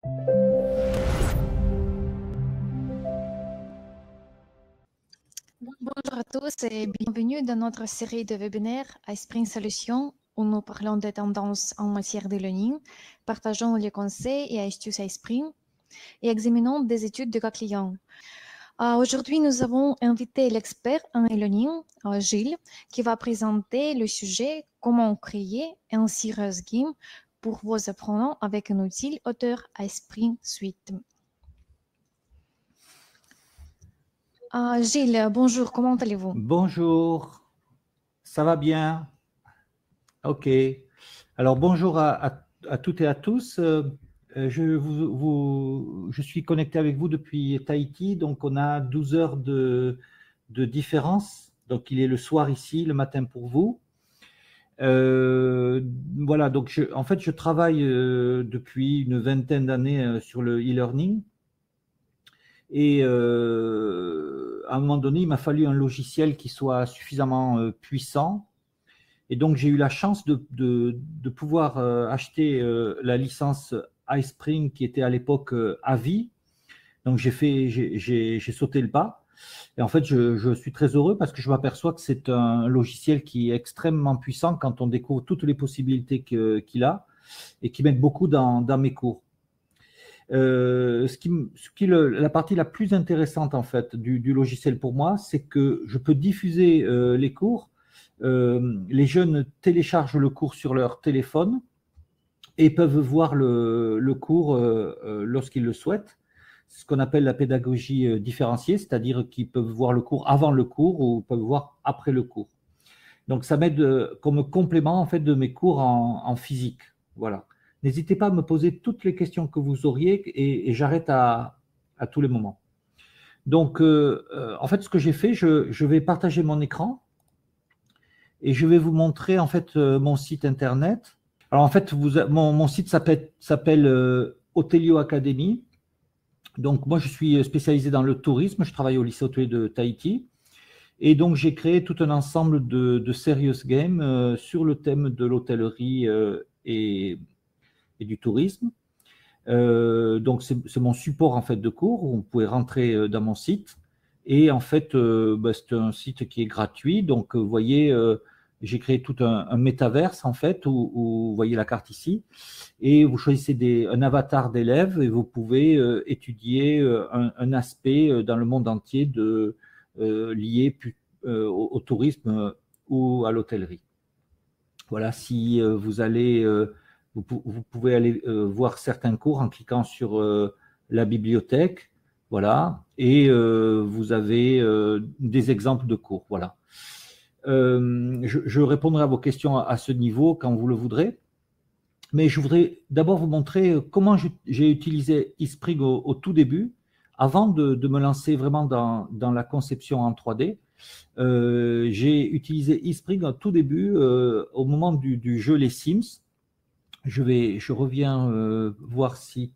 Bonjour à tous et bienvenue dans notre série de webinaires iSpring Solutions où nous parlons des tendances en matière de learning, partageons les conseils et astuces iSpring et examinons des études de cas clients. Aujourd'hui, nous avons invité l'expert en e-learning, Gilles, qui va présenter le sujet « Comment créer un serious game pour vos apprenants avec un outil auteur iSpring Suite ». Gilles, bonjour, comment allez-vous? Bonjour, ça va bien? Ok. Alors bonjour à toutes et à tous. Je suis connecté avec vous depuis Tahiti, donc on a 12 heures de différence. Donc il est le soir ici, le matin pour vous. Voilà, donc en fait je travaille depuis une vingtaine d'années sur le e-learning. Et à un moment donné, il m'a fallu un logiciel qui soit suffisamment puissant. Et donc, j'ai eu la chance de pouvoir acheter la licence iSpring qui était à l'époque à vie. Donc, j'ai sauté le pas. Et en fait, je suis très heureux parce que je m'aperçois que c'est un logiciel qui est extrêmement puissant quand on découvre toutes les possibilités qu'il a et qui m'aide beaucoup dans mes cours. La partie la plus intéressante en fait du logiciel pour moi, c'est que je peux diffuser les cours. Les jeunes téléchargent le cours sur leur téléphone et peuvent voir le cours lorsqu'ils le souhaitent. C'est ce qu'on appelle la pédagogie différenciée, c'est-à-dire qu'ils peuvent voir le cours avant le cours ou peuvent voir après le cours. Donc ça m'aide comme complément en fait de mes cours en physique. Voilà. N'hésitez pas à me poser toutes les questions que vous auriez et j'arrête à tous les moments. Donc, en fait, ce que j'ai fait, je vais partager mon écran et je vais vous montrer en fait mon site internet. Alors en fait, mon site s'appelle Hotelio Academy. Donc moi, je suis spécialisé dans le tourisme. Je travaille au lycée hôtelier de Tahiti. Et donc, j'ai créé tout un ensemble de serious games sur le thème de l'hôtellerie et du tourisme. Donc, c'est mon support en fait de cours où vous pouvez rentrer dans mon site. Et en fait, c'est un site qui est gratuit. Donc, vous voyez, j'ai créé tout un métaverse en fait où vous voyez la carte ici. Et vous choisissez un avatar d'élève et vous pouvez étudier un aspect dans le monde entier lié au tourisme ou à l'hôtellerie. Voilà, si vous allez, vous pouvez aller voir certains cours en cliquant sur la bibliothèque, voilà, et vous avez des exemples de cours, voilà. Je répondrai à vos questions à ce niveau quand vous le voudrez, mais je voudrais d'abord vous montrer comment j'ai utilisé eSpring au tout début, avant de me lancer vraiment dans la conception en 3D. J'ai utilisé eSpring au tout début, au moment du jeu Les Sims. Je reviens voir si…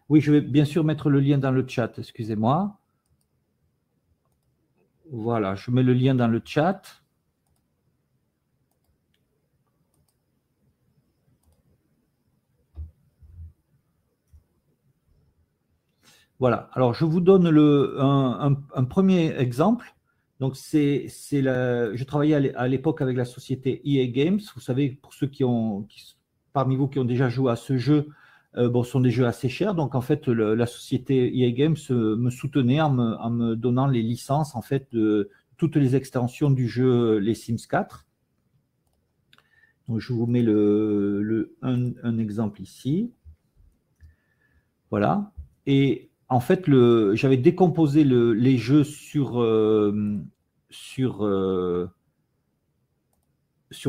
Oui, je vais bien sûr mettre le lien dans le chat, excusez-moi. Voilà, je mets le lien dans le chat. Voilà, alors je vous donne un premier exemple. Donc, je travaillais à l'époque avec la société EA Games. Vous savez, pour ceux parmi vous qui ont déjà joué à ce jeu, ce sont des jeux assez chers. Donc, en fait, la société EA Games me soutenait en me donnant les licences en fait, de toutes les extensions du jeu Les Sims 4. Donc, je vous mets un exemple ici. Voilà. Et en fait, j'avais décomposé les jeux sur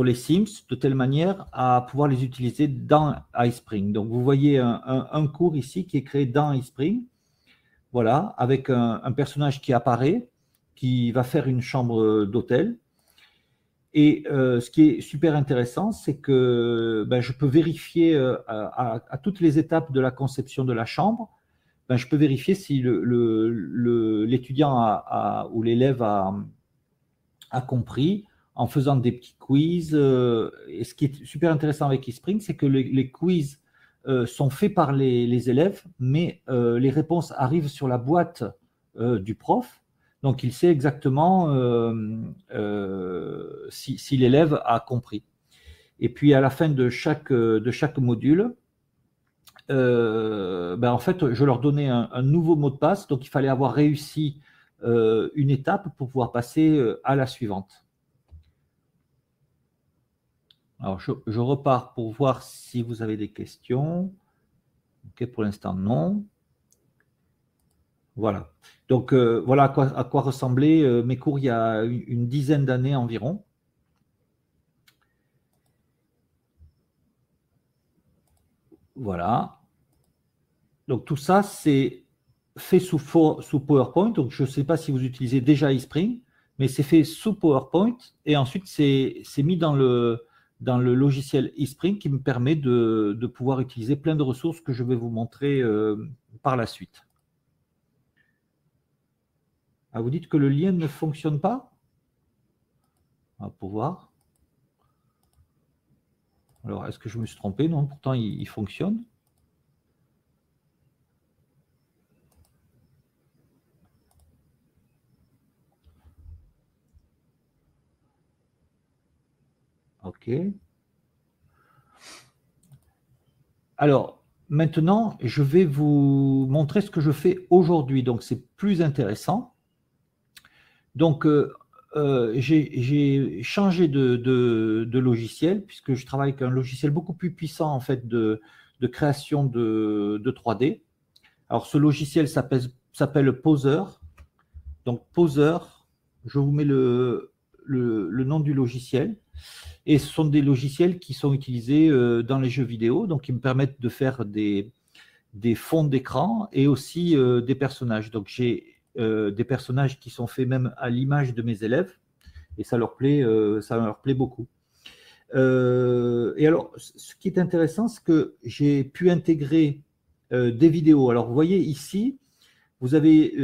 les Sims de telle manière à pouvoir les utiliser dans iSpring. Donc, vous voyez un cours ici qui est créé dans iSpring, voilà, avec un personnage qui apparaît, qui va faire une chambre d'hôtel. Et ce qui est super intéressant, c'est que je peux vérifier à toutes les étapes de la conception de la chambre, je peux vérifier si l'étudiant ou l'élève a compris en faisant des petits quiz. Et ce qui est super intéressant avec eSpring, c'est que les quiz sont faits par les élèves, mais les réponses arrivent sur la boîte du prof. Donc, il sait exactement si l'élève a compris. Et puis, à la fin de chaque module, en fait, je leur donnais un nouveau mot de passe. Donc, il fallait avoir réussi une étape pour pouvoir passer à la suivante. Alors, je repars pour voir si vous avez des questions. OK, pour l'instant, non. Voilà. Donc, voilà à quoi ressemblaient mes cours il y a une dizaine d'années environ. Voilà. Donc, tout ça, c'est fait sous PowerPoint. Donc, je ne sais pas si vous utilisez déjà eSpring, mais c'est fait sous PowerPoint. Et ensuite, c'est mis dans le logiciel eSpring qui me permet de pouvoir utiliser plein de ressources que je vais vous montrer par la suite. Ah, vous dites que le lien ne fonctionne pas? On va pouvoir. Alors, est-ce que je me suis trompé? Non, pourtant, il fonctionne. OK. Alors, maintenant, je vais vous montrer ce que je fais aujourd'hui. Donc, c'est plus intéressant. Donc, j'ai changé de logiciel puisque je travaille avec un logiciel beaucoup plus puissant en fait de création de 3D. Alors, ce logiciel s'appelle Poser. Donc, Poser, je vous mets le nom du logiciel. Et ce sont des logiciels qui sont utilisés dans les jeux vidéo, donc qui me permettent de faire des fonds d'écran et aussi des personnages. Donc, j'ai des personnages qui sont faits même à l'image de mes élèves et ça leur plaît beaucoup. Et alors, ce qui est intéressant, c'est que j'ai pu intégrer des vidéos. Alors, vous voyez ici, vous avez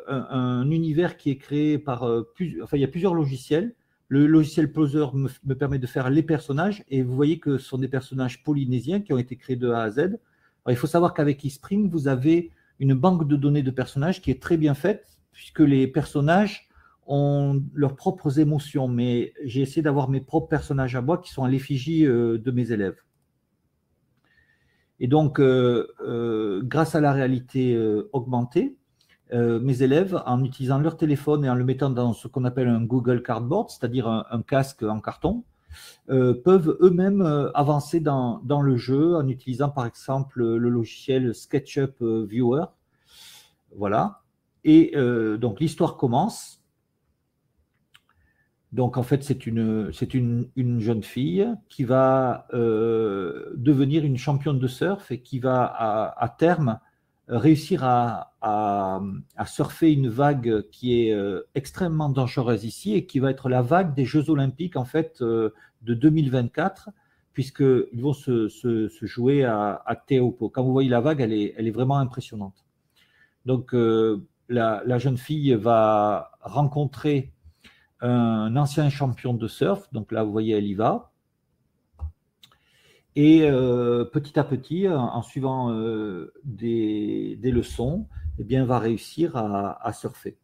un univers qui est créé par il y a plusieurs logiciels. Le logiciel Poser me permet de faire les personnages et vous voyez que ce sont des personnages polynésiens qui ont été créés de A à Z. Alors, il faut savoir qu'avec eSpring, vous avez une banque de données de personnages qui est très bien faite puisque les personnages ont leurs propres émotions. Mais j'ai essayé d'avoir mes propres personnages à moi qui sont à l'effigie de mes élèves. Et donc, grâce à la réalité augmentée, mes élèves, en utilisant leur téléphone et en le mettant dans ce qu'on appelle un Google Cardboard, c'est-à-dire un casque en carton, peuvent eux-mêmes avancer dans le jeu en utilisant par exemple le logiciel SketchUp Viewer. Voilà. Et donc l'histoire commence. Donc en fait, c'est une jeune fille qui va devenir une championne de surf et qui va à terme réussir à surfer une vague qui est extrêmement dangereuse ici et qui va être la vague des Jeux Olympiques en fait de 2024 puisqu'ils vont se jouer à Teahupo'o. Quand vous voyez la vague, elle est vraiment impressionnante. Donc la jeune fille va rencontrer un ancien champion de surf, donc là vous voyez elle y va. Et petit à petit, en suivant des leçons, eh bien, va réussir à surfer.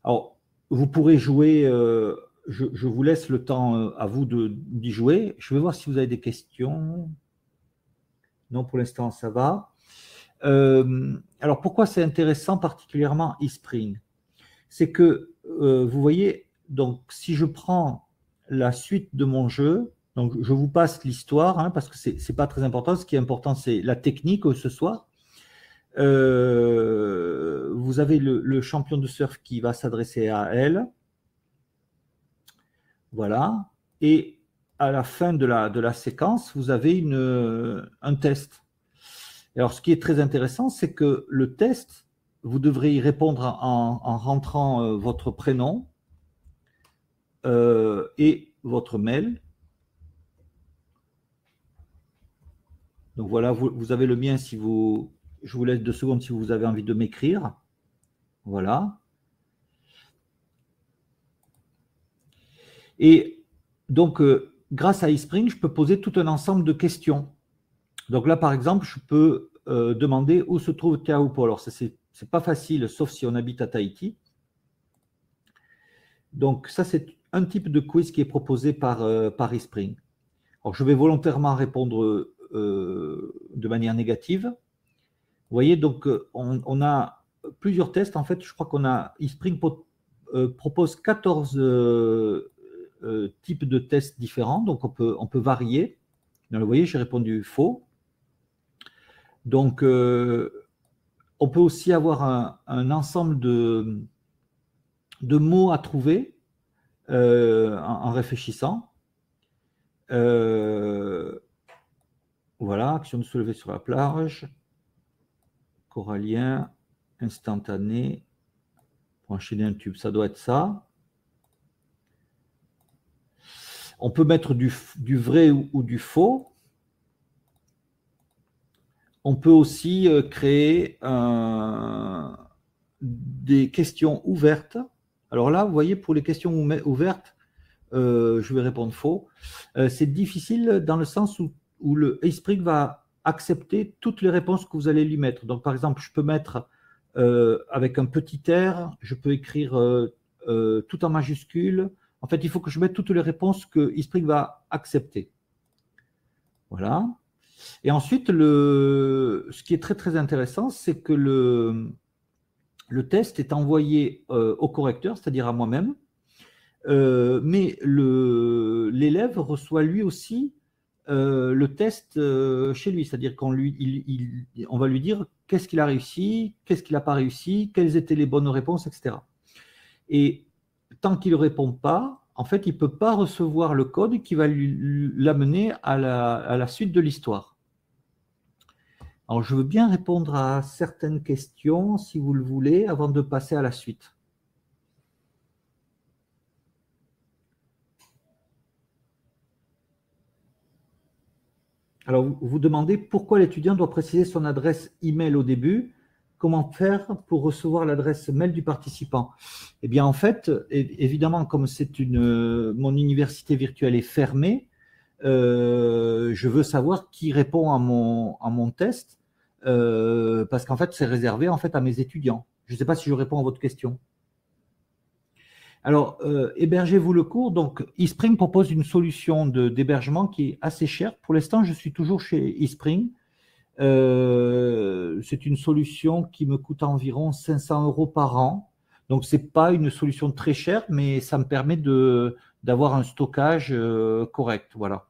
Alors, vous pourrez jouer, je vous laisse le temps à vous d'y jouer. Je vais voir si vous avez des questions. Non, pour l'instant, ça va. Alors, pourquoi c'est intéressant, particulièrement eSpring? C'est que, vous voyez, donc, si je prends la suite de mon jeu, donc je vous passe l'histoire, hein, parce que ce n'est pas très important. Ce qui est important, c'est la technique ce soir. Vous avez le champion de surf qui va s'adresser à elle. Voilà. Et à la fin de la séquence, vous avez un test. Alors, ce qui est très intéressant, c'est que le test, vous devrez y répondre en rentrant votre prénom et votre mail. Donc voilà, vous avez le mien si vous... Je vous laisse 2 secondes si vous avez envie de m'écrire. Voilà. Et donc, grâce à eSpring, je peux poser tout un ensemble de questions. Donc là, par exemple, je peux demander où se trouve Teahupo'o. Alors, ça, c'est pas facile, sauf si on habite à Tahiti. Donc, ça, c'est un type de quiz qui est proposé par eSpring. Alors, je vais volontairement répondre de manière négative. Vous voyez, donc, on a plusieurs tests. En fait, je crois qu'on a eSpring propose 14 types de tests différents. Donc, on peut varier. Donc, vous voyez, j'ai répondu faux. Donc, on peut aussi avoir un ensemble de mots à trouver en réfléchissant. Voilà, action de se lever sur la plage, corallien, instantané, pour enchaîner un tube, ça doit être ça. On peut mettre du vrai ou du faux. On peut aussi créer des questions ouvertes. Alors là, vous voyez, pour les questions ouvertes, je vais répondre faux. C'est difficile dans le sens où le eSpring va accepter toutes les réponses que vous allez lui mettre. Donc, par exemple, je peux mettre avec un petit R, je peux écrire tout en majuscule. En fait, il faut que je mette toutes les réponses que eSpring va accepter. Voilà. Et ensuite, ce qui est très, très intéressant, c'est que le test est envoyé au correcteur, c'est-à-dire à moi-même, mais l'élève reçoit lui aussi le test chez lui, c'est-à-dire qu'on va lui dire qu'est-ce qu'il a réussi, qu'est-ce qu'il n'a pas réussi, quelles étaient les bonnes réponses, etc. Et tant qu'il ne répond pas, en fait, il ne peut pas recevoir le code qui va l'amener à la suite de l'histoire. Alors, je veux bien répondre à certaines questions, si vous le voulez, avant de passer à la suite. Alors, vous demandez pourquoi l'étudiant doit préciser son adresse email au début. Comment faire pour recevoir l'adresse mail du participant? Eh bien, en fait, évidemment, comme mon université virtuelle est fermée, je veux savoir qui répond à mon test, parce qu'en fait, c'est réservé en fait à mes étudiants. Je ne sais pas si je réponds à votre question. Alors, hébergez-vous le cours. Donc, eSpring propose une solution d'hébergement qui est assez chère. Pour l'instant, je suis toujours chez eSpring. C'est une solution qui me coûte environ 500 € par an. Donc, ce n'est pas une solution très chère, mais ça me permet d'avoir un stockage correct. Voilà.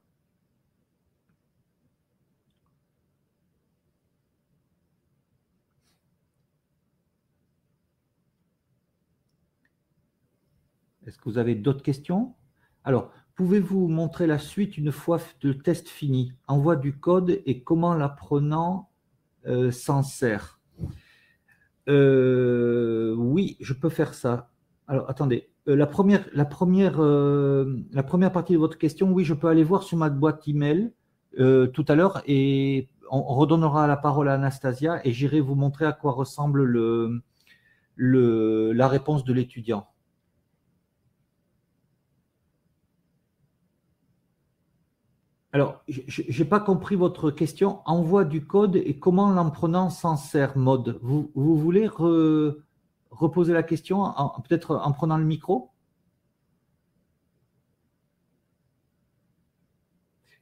Est-ce que vous avez d'autres questions? Alors, pouvez-vous montrer la suite une fois le test fini? Envoi du code et comment l'apprenant s'en sert? Oui, je peux faire ça. Alors, attendez. La première partie de votre question, oui, je peux aller voir sur ma boîte email tout à l'heure et on redonnera la parole à Anastasia et j'irai vous montrer à quoi ressemble la réponse de l'étudiant. Alors, je n'ai pas compris votre question. Envoi du code et comment l'apprenant s'en sert, mode. Vous voulez reposer la question, peut-être en prenant le micro?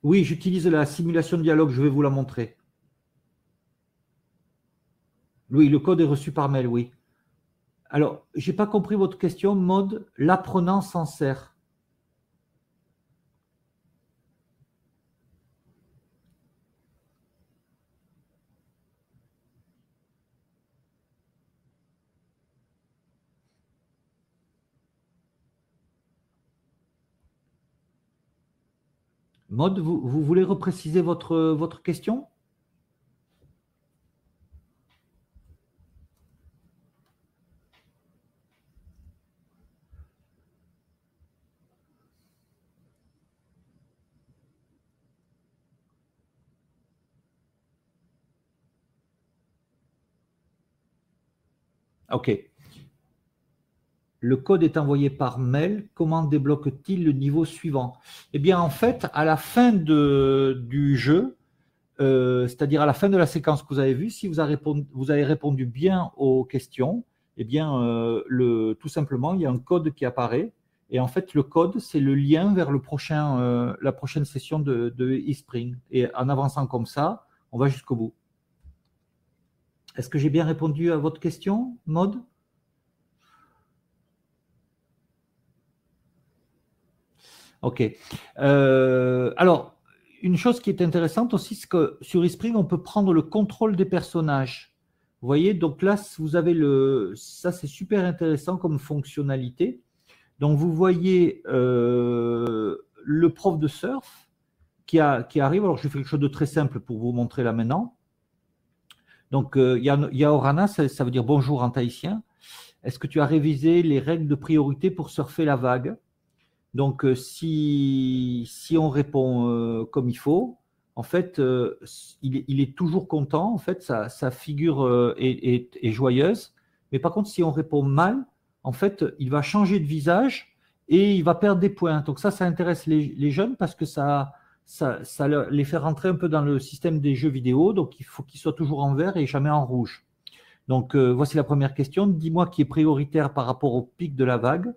Oui, j'utilise la simulation de dialogue, je vais vous la montrer. Oui, le code est reçu par mail, oui. Alors, je n'ai pas compris votre question, mode, l'apprenant s'en sert. Mode, vous voulez repréciser votre question? OK. Le code est envoyé par mail. Comment débloque-t-il le niveau suivant? Eh bien, en fait, à la fin du jeu, c'est-à-dire à la fin de la séquence que vous avez vue, si vous avez répondu bien aux questions, eh bien, tout simplement, il y a un code qui apparaît. Et en fait, le code, c'est le lien vers la prochaine session de eSpring. Et en avançant comme ça, on va jusqu'au bout. Est-ce que j'ai bien répondu à votre question, Maud? Ok. Alors, une chose qui est intéressante aussi, c'est que sur eSpring, on peut prendre le contrôle des personnages. Vous voyez, donc là, vous avez ça, c'est super intéressant comme fonctionnalité. Donc, vous voyez le prof de surf qui arrive. Alors, je fais quelque chose de très simple pour vous montrer là maintenant. Donc, il y a Orana, ça veut dire bonjour en tahitien. Est-ce que tu as révisé les règles de priorité pour surfer la vague? Donc, si on répond comme il faut, en fait, il est toujours content. En fait, sa figure est joyeuse. Mais par contre, si on répond mal, en fait, il va changer de visage et il va perdre des points. Donc ça intéresse les jeunes parce que ça les fait rentrer un peu dans le système des jeux vidéo. Donc, il faut qu'ils soient toujours en vert et jamais en rouge. Donc, voici la première question. Dis-moi qui est prioritaire par rapport au pic de la vague.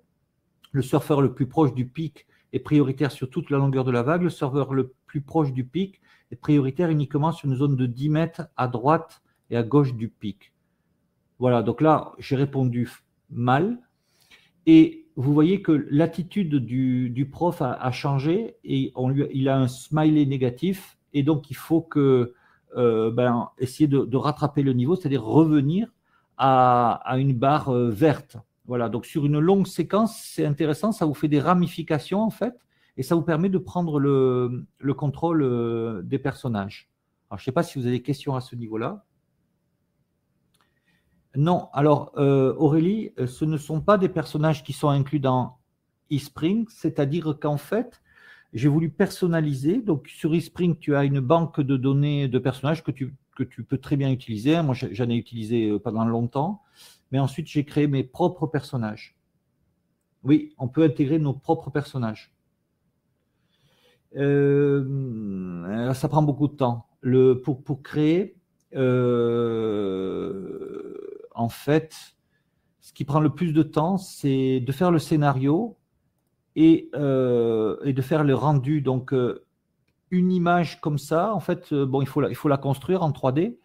Le surfeur le plus proche du pic est prioritaire sur toute la longueur de la vague. Le surfeur le plus proche du pic est prioritaire uniquement sur une zone de 10 mètres à droite et à gauche du pic. Voilà, donc là, j'ai répondu mal. Et vous voyez que l'attitude du prof a changé et il a un smiley négatif. Et donc, il faut essayer de rattraper le niveau, c'est-à-dire revenir à une barre verte. Voilà, donc sur une longue séquence, c'est intéressant, ça vous fait des ramifications en fait, et ça vous permet de prendre le contrôle des personnages. Alors, je ne sais pas si vous avez des questions à ce niveau-là. Non, alors Aurélie, ce ne sont pas des personnages qui sont inclus dans eSpring, c'est-à-dire qu'en fait, j'ai voulu personnaliser. Donc sur eSpring, tu as une banque de données de personnages que tu peux très bien utiliser. Moi, j'en ai utilisé pendant longtemps. Mais ensuite, j'ai créé mes propres personnages. Oui, on peut intégrer nos propres personnages. Ça prend beaucoup de temps. Pour créer, en fait, ce qui prend le plus de temps, c'est de faire le scénario et de faire le rendu. Donc, une image comme ça, en fait, bon, il faut la construire en 3D.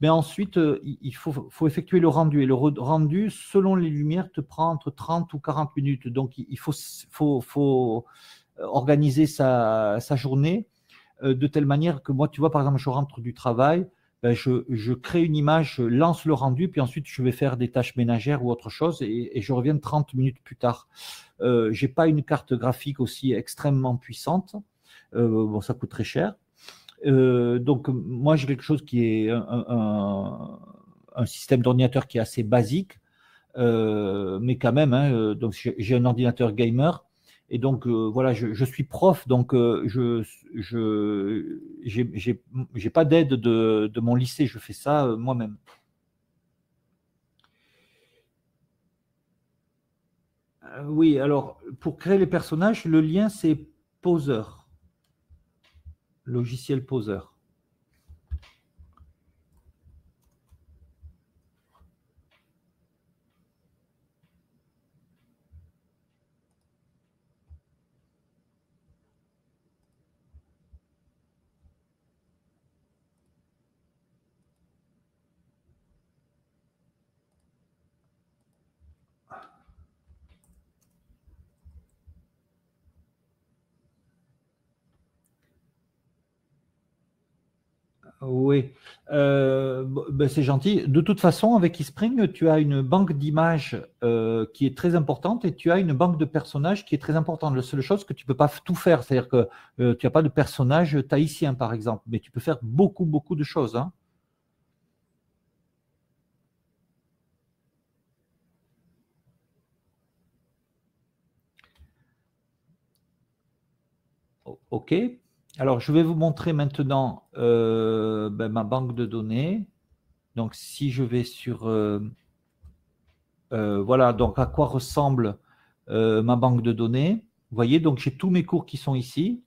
Mais ensuite, il faut effectuer le rendu. Et le rendu, selon les lumières, te prend entre 30 ou 40 minutes. Donc, il faut organiser sa journée de telle manière que moi, tu vois, par exemple, je rentre du travail, ben, je crée une image, je lance le rendu, puis ensuite, je vais faire des tâches ménagères ou autre chose, et je reviens 30 minutes plus tard. Je n'ai pas une carte graphique aussi extrêmement puissante. Bon, ça coûte très cher. Donc, moi, j'ai quelque chose qui est un système d'ordinateur qui est assez basique, mais quand même, hein, donc j'ai un ordinateur gamer, et donc voilà, je suis prof, donc j'ai pas d'aide de mon lycée, je fais ça moi-même. Oui, alors, pour créer les personnages, le lien, c'est Poser, logiciel Poser. Oui, ben c'est gentil. De toute façon, avec eSpring, tu as une banque d'images qui est très importante et tu as une banque de personnages qui est très importante. La seule chose que tu ne peux pas tout faire, c'est-à-dire que tu n'as pas de personnage tahitien, par exemple, mais tu peux faire beaucoup, beaucoup de choses, hein. OK. Alors, je vais vous montrer maintenant ma banque de données. Donc, si je vais sur... voilà, donc à quoi ressemble ma banque de données. Vous voyez, donc j'ai tous mes cours qui sont ici.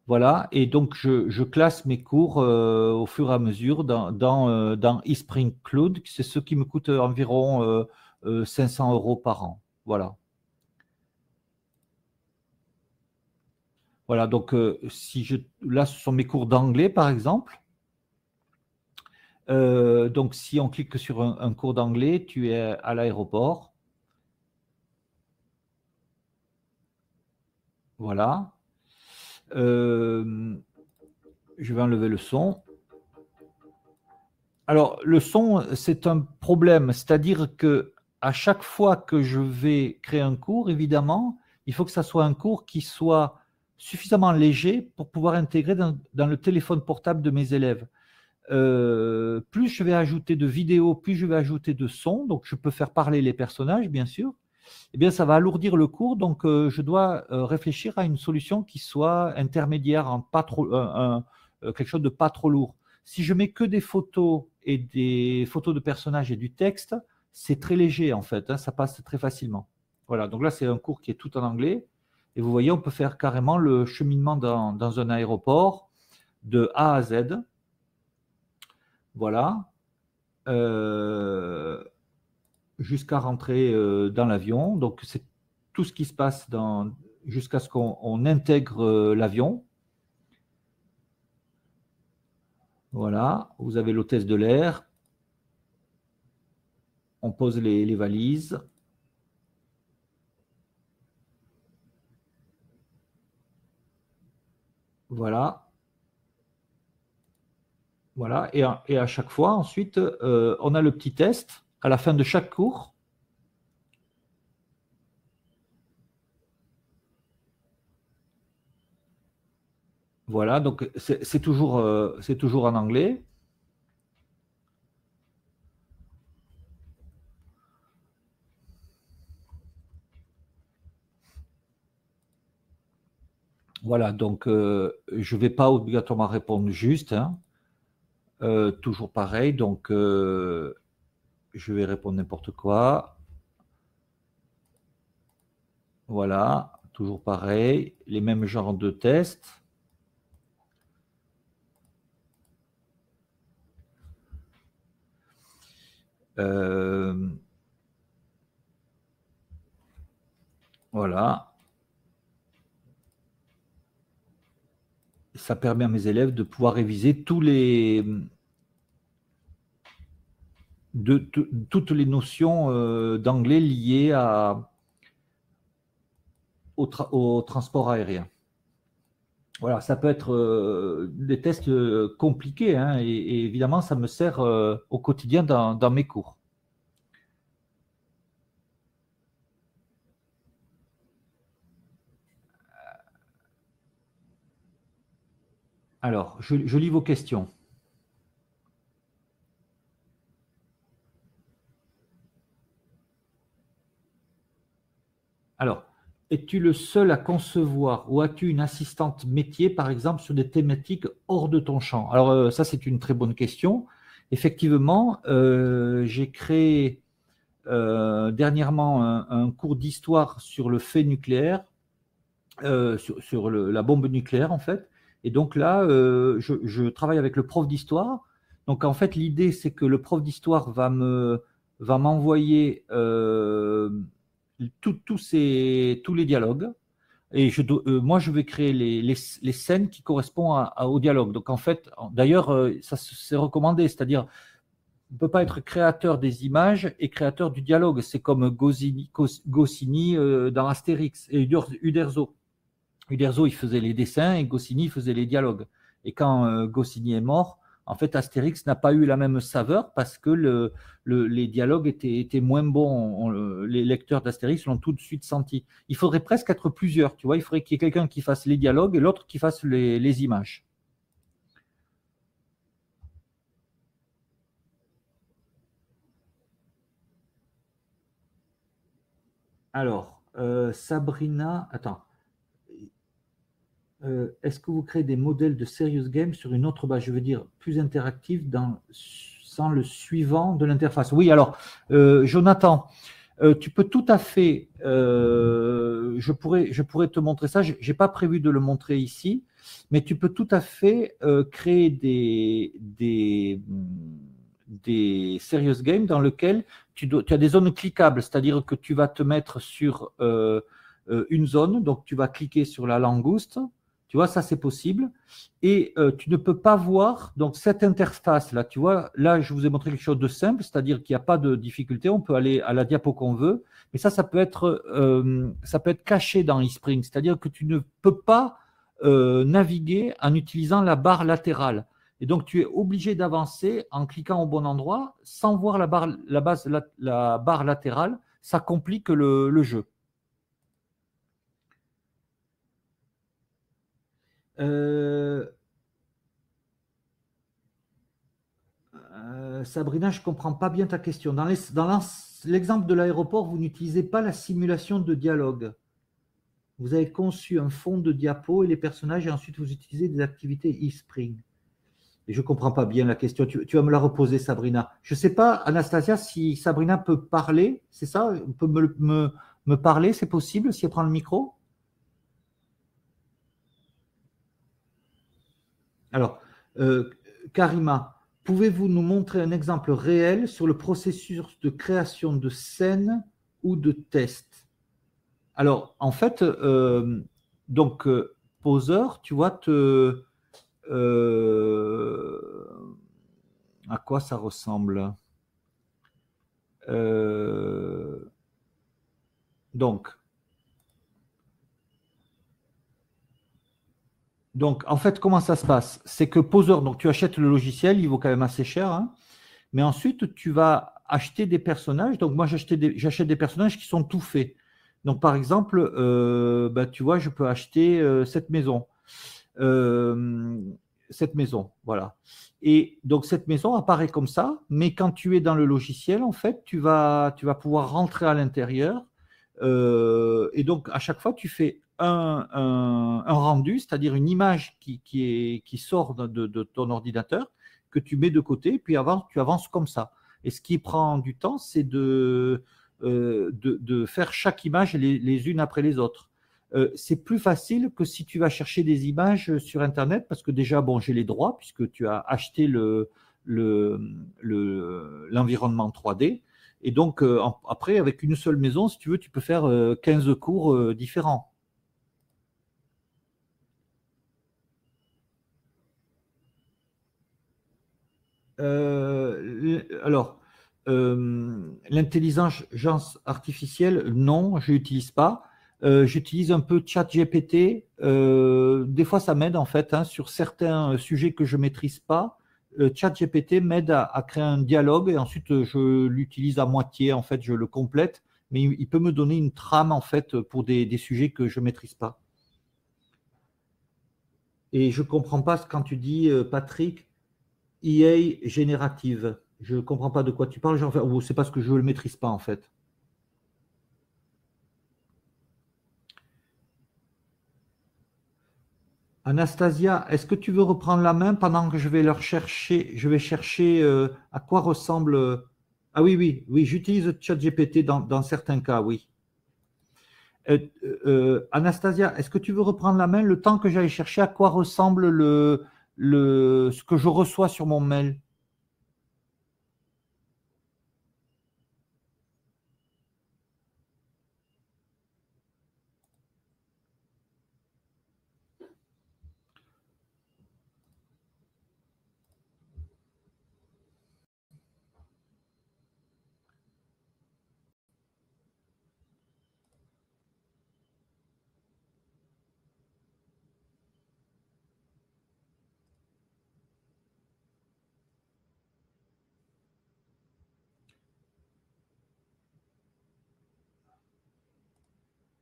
Voilà, et donc je classe mes cours au fur et à mesure dans eSpring Cloud, c'est ce qui me coûte environ 500 € par an. Voilà. Voilà, donc là, ce sont mes cours d'anglais, par exemple. Donc, si on clique sur un cours d'anglais, tu es à l'aéroport. Voilà. Je vais enlever le son. Alors, le son, c'est un problème. C'est-à-dire que à chaque fois que je vais créer un cours, évidemment, il faut que ça soit un cours qui soit suffisamment léger pour pouvoir intégrer dans le téléphone portable de mes élèves. Plus je vais ajouter de vidéos, plus je vais ajouter de sons, donc je peux faire parler les personnages, bien sûr, eh bien, ça va alourdir le cours, donc je dois réfléchir à une solution qui soit intermédiaire, pas trop, quelque chose de pas trop lourd. Si je mets que des photos et des photos de personnages et du texte, c'est très léger en fait, hein, ça passe très facilement. Voilà, donc là c'est un cours qui est tout en anglais, et vous voyez, on peut faire carrément le cheminement dans un aéroport de A à Z. Voilà. Jusqu'à rentrer dans l'avion. Donc, c'est tout ce qui se passe jusqu'à ce qu'on intègre l'avion. Voilà, vous avez l'hôtesse de l'air. On pose les valises. Voilà. Voilà, et à chaque fois, ensuite, on a le petit test à la fin de chaque cours. Voilà, donc c'est toujours en anglais. Voilà, donc je ne vais pas obligatoirement répondre juste, hein. Toujours pareil, donc je vais répondre n'importe quoi. Voilà, toujours pareil, les mêmes genres de tests. Voilà. Ça permet à mes élèves de pouvoir réviser toutes les notions d'anglais liées au transport aérien. Voilà, ça peut être des tests compliqués, hein, et évidemment, ça me sert au quotidien dans mes cours. Alors, je lis vos questions. Alors, es-tu le seul à concevoir ou as-tu une assistante métier, par exemple, sur des thématiques hors de ton champ? Alors, ça, c'est une très bonne question. Effectivement, j'ai créé dernièrement un cours d'histoire sur le fait nucléaire, sur la bombe nucléaire, en fait. Et donc là, je travaille avec le prof d'histoire. Donc, en fait, l'idée, c'est que le prof d'histoire va m'envoyer tous les dialogues, et moi je vais créer les scènes qui correspondent au dialogue. Donc en fait, d'ailleurs, ça c'est recommandé, c'est-à-dire on ne peut pas être créateur des images et créateur du dialogue. C'est comme Goscinny dans Astérix et Uderzo. Uderzo, il faisait les dessins et Goscinny faisait les dialogues. Et quand Goscinny est mort, en fait, Astérix n'a pas eu la même saveur parce que les dialogues étaient moins bons. Les lecteurs d'Astérix l'ont tout de suite senti. Il faudrait presque être plusieurs, tu vois. Il faudrait qu'il y ait quelqu'un qui fasse les dialogues et l'autre qui fasse les images. Alors, Sabrina, attends. Est-ce que vous créez des modèles de serious game sur une autre base, je veux dire plus interactive sans le suivant de l'interface? Oui, alors, Jonathan, tu peux tout à fait, je pourrais te montrer ça, je n'ai pas prévu de le montrer ici, mais tu peux tout à fait créer des serious games dans lesquels tu as des zones cliquables, c'est-à-dire que tu vas te mettre sur une zone, donc tu vas cliquer sur la langouste, tu vois, ça c'est possible, et tu ne peux pas voir donc cette interface-là, tu vois, là je vous ai montré quelque chose de simple, c'est-à-dire qu'il n'y a pas de difficulté, on peut aller à la diapo qu'on veut, mais ça peut être caché dans eSpring, c'est-à-dire que tu ne peux pas naviguer en utilisant la barre latérale. Et donc, tu es obligé d'avancer en cliquant au bon endroit sans voir la barre latérale. Ça complique le jeu. Sabrina, je ne comprends pas bien ta question. Dans l'exemple de l'aéroport, vous n'utilisez pas la simulation de dialogue. Vous avez conçu un fond de diapo et les personnages, et ensuite vous utilisez des activités eSpring. Et je ne comprends pas bien la question. Tu vas me la reposer, Sabrina. Je ne sais pas, Anastasia, si Sabrina peut parler. C'est ça? Peut me parler, c'est possible, si elle prend le micro? Alors, Karima, pouvez-vous nous montrer un exemple réel sur le processus de création de scène ou de test? Alors, en fait, donc, poseur, tu vois, à quoi ça ressemble? Donc, en fait, comment ça se passe? C'est que Poseur, donc tu achètes le logiciel, il vaut quand même assez cher, hein, mais ensuite tu vas acheter des personnages. Donc moi, j'achète des personnages qui sont tout faits. Donc par exemple, tu vois, je peux acheter cette maison. Cette maison, voilà. Et donc cette maison apparaît comme ça, mais quand tu es dans le logiciel, en fait, tu vas pouvoir rentrer à l'intérieur. Et donc à chaque fois, tu fais un rendu, c'est-à-dire une image qui sort de ton ordinateur, que tu mets de côté, puis tu avances comme ça. Et ce qui prend du temps, c'est de faire chaque image les unes après les autres. C'est plus facile que si tu vas chercher des images sur Internet, parce que déjà, bon, j'ai les droits, puisque tu as acheté l'environnement 3D. Et donc, après, avec une seule maison, si tu veux, tu peux faire 15 cours différents. Alors, l'intelligence artificielle, non, je n'utilise pas. J'utilise un peu ChatGPT. Des fois, ça m'aide en fait, hein, sur certains sujets que je ne maîtrise pas. ChatGPT m'aide à créer un dialogue et ensuite je l'utilise à moitié. En fait, je le complète, mais il peut me donner une trame en fait pour des sujets que je ne maîtrise pas. Et je ne comprends pas quand tu dis, Patrick, EA générative. Je ne comprends pas de quoi tu parles, ou c'est parce que je ne le maîtrise pas en fait. Anastasia, est-ce que tu veux reprendre la main pendant que je vais chercher à quoi ressemble. Ah oui, oui, oui, j'utilise ChatGPT dans certains cas, oui. Anastasia, est-ce que tu veux reprendre la main le temps que j'aille chercher à quoi ressemble ce que je reçois sur mon mail?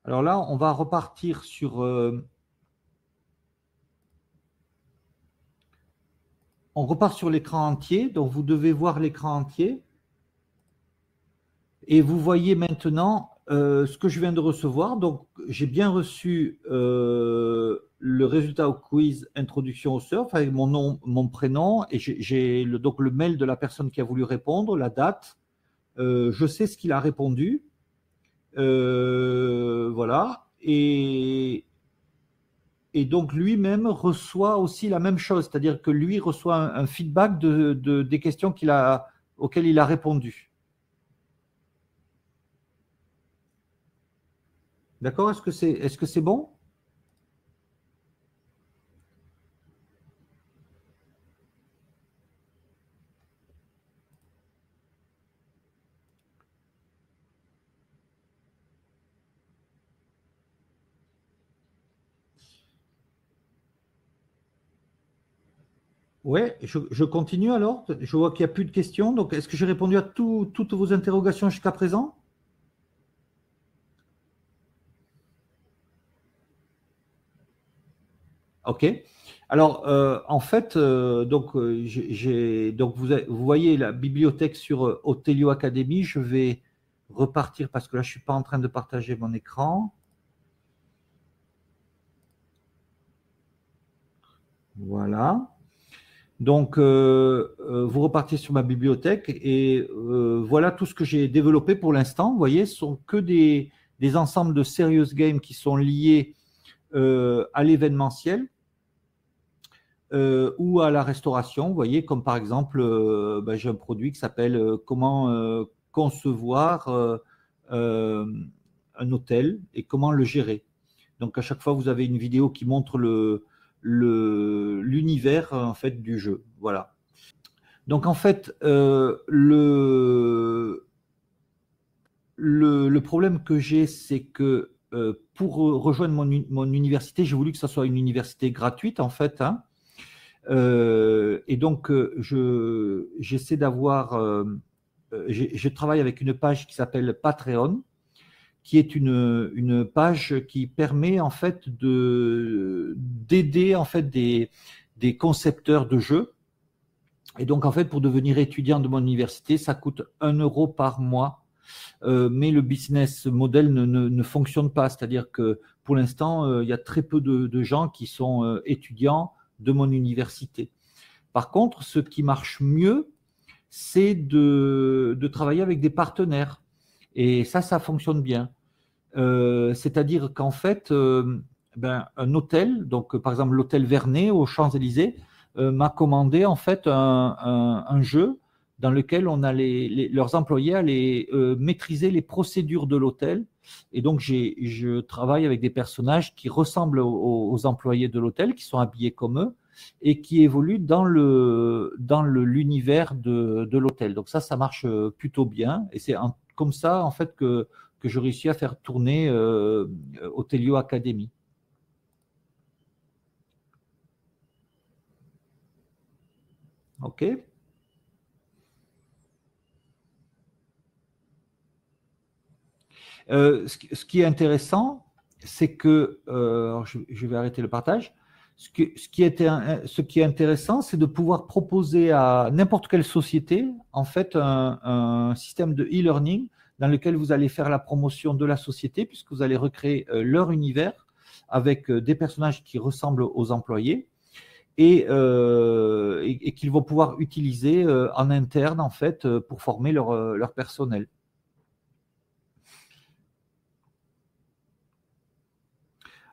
Alors là, on va repartir sur. On repart sur l'écran entier, donc vous devez voir l'écran entier. Et vous voyez maintenant ce que je viens de recevoir. Donc, j'ai bien reçu le résultat au quiz Introduction au surf avec mon nom, mon prénom, et j'ai donc le mail de la personne qui a voulu répondre, la date. Je sais ce qu'il a répondu. Voilà. Et et donc lui-même reçoit aussi la même chose, c'est-à-dire que lui reçoit un feedback des questions auxquelles il a répondu. D'accord? Est-ce que c'est bon? Oui, je continue alors. Je vois qu'il n'y a plus de questions. Donc, est-ce que j'ai répondu à toutes vos interrogations jusqu'à présent? OK. Alors, en fait, donc vous voyez la bibliothèque sur Othelio Academy. Je vais repartir parce que là, je ne suis pas en train de partager mon écran. Voilà. Donc, vous repartez sur ma bibliothèque et voilà tout ce que j'ai développé pour l'instant. Vous voyez, ce sont que des ensembles de serious games qui sont liés à l'événementiel ou à la restauration. Vous voyez, comme par exemple, j'ai un produit qui s'appelle Comment concevoir un hôtel et comment le gérer. Donc, à chaque fois, vous avez une vidéo qui montre l'univers en fait du jeu. Voilà. Donc en fait, le problème que j'ai, c'est que pour rejoindre mon université, j'ai voulu que ça soit une université gratuite en fait. Hein. Et donc j'essaie d'avoir, je travaille avec une page qui s'appelle Patreon, qui est une page qui permet en fait d'aider en fait des concepteurs de jeux. Et donc, en fait, pour devenir étudiant de mon université, ça coûte 1 euro par mois. Mais le business model ne fonctionne pas. C'est-à-dire que pour l'instant, il y a très peu de gens qui sont étudiants de mon université. Par contre, ce qui marche mieux, c'est de travailler avec des partenaires. Et ça fonctionne bien. C'est-à-dire qu'en fait, un hôtel, donc par exemple l'hôtel Vernet aux Champs-Élysées, m'a commandé en fait un jeu dans lequel on a leurs employés allaient maîtriser les procédures de l'hôtel. Et donc je travaille avec des personnages qui ressemblent aux employés de l'hôtel, qui sont habillés comme eux et qui évoluent dans l'univers de l'hôtel. Donc ça marche plutôt bien. Et c'est comme ça en fait que je réussis à faire tourner Othelio Academy. OK. Ce qui est intéressant, c'est que, je vais arrêter le partage, ce qui est intéressant, c'est de pouvoir proposer à n'importe quelle société, en fait, un système de e-learning dans lequel vous allez faire la promotion de la société, puisque vous allez recréer leur univers avec des personnages qui ressemblent aux employés et qu'ils vont pouvoir utiliser en interne, en fait, pour former leur personnel.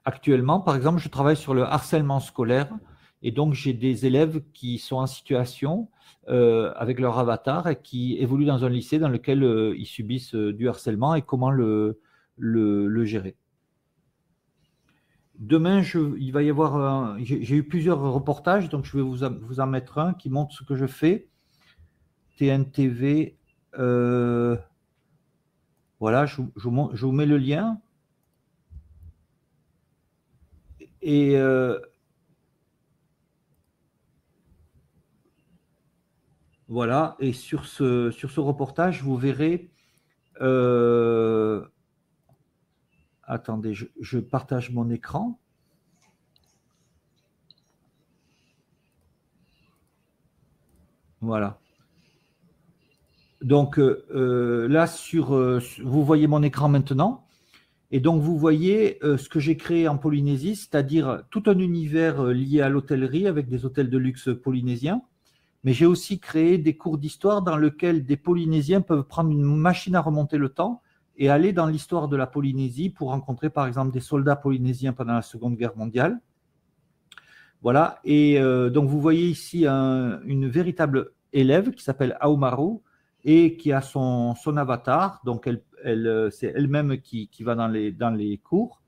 Actuellement, par exemple, je travaille sur le harcèlement scolaire et donc j'ai des élèves qui sont en situation avec leur avatar et qui évoluent dans un lycée dans lequel ils subissent du harcèlement et comment le gérer. Demain, il va y avoir, j'ai eu plusieurs reportages, donc je vais vous en mettre un qui montre ce que je fais. TNTV, voilà, je vous mets le lien. Et voilà, et sur ce reportage, vous verrez, attendez, je partage mon écran. Voilà. Donc là, vous voyez mon écran maintenant. Et donc, vous voyez ce que j'ai créé en Polynésie, c'est-à-dire tout un univers lié à l'hôtellerie avec des hôtels de luxe polynésiens. Mais j'ai aussi créé des cours d'histoire dans lesquels des Polynésiens peuvent prendre une machine à remonter le temps et aller dans l'histoire de la Polynésie pour rencontrer, par exemple, des soldats polynésiens pendant la Seconde Guerre mondiale Voilà. Et donc, vous voyez ici une véritable élève qui s'appelle Aomaru et qui a son avatar. Donc, c'est elle-même qui va dans les cours.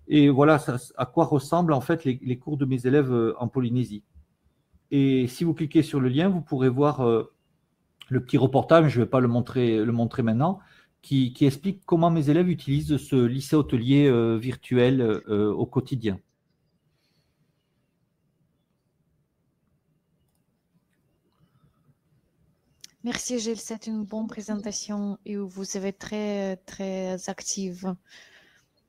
Et voilà à quoi ressemblent en fait les cours de mes élèves en Polynésie. Et si vous cliquez sur le lien, vous pourrez voir le petit reportage, je ne vais pas le montrer maintenant, qui explique comment mes élèves utilisent ce lycée hôtelier virtuel au quotidien. Merci Gilles, c'est une bonne présentation et vous êtes très, très active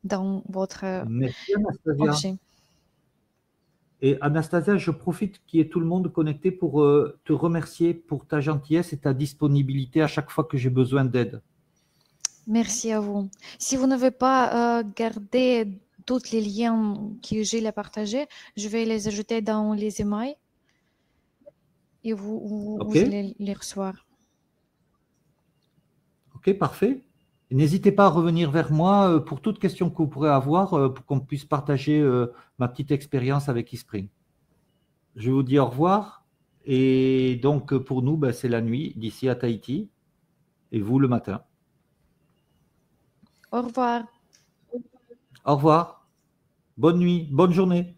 dans votre Merci Anastasia. objet. Et Anastasia, je profite qu'il y ait tout le monde connecté pour te remercier pour ta gentillesse et ta disponibilité à chaque fois que j'ai besoin d'aide. Merci à vous. Si vous n'avez pas gardé tous les liens que Gilles a partagés, je vais les ajouter dans les emails et vous allez les recevoir. Ok, parfait. N'hésitez pas à revenir vers moi pour toute question que vous pourrez avoir pour qu'on puisse partager ma petite expérience avec eSpring. Je vous dis au revoir. Et donc, pour nous, c'est la nuit d'ici à Tahiti et vous le matin. Au revoir. Au revoir. Bonne nuit, bonne journée.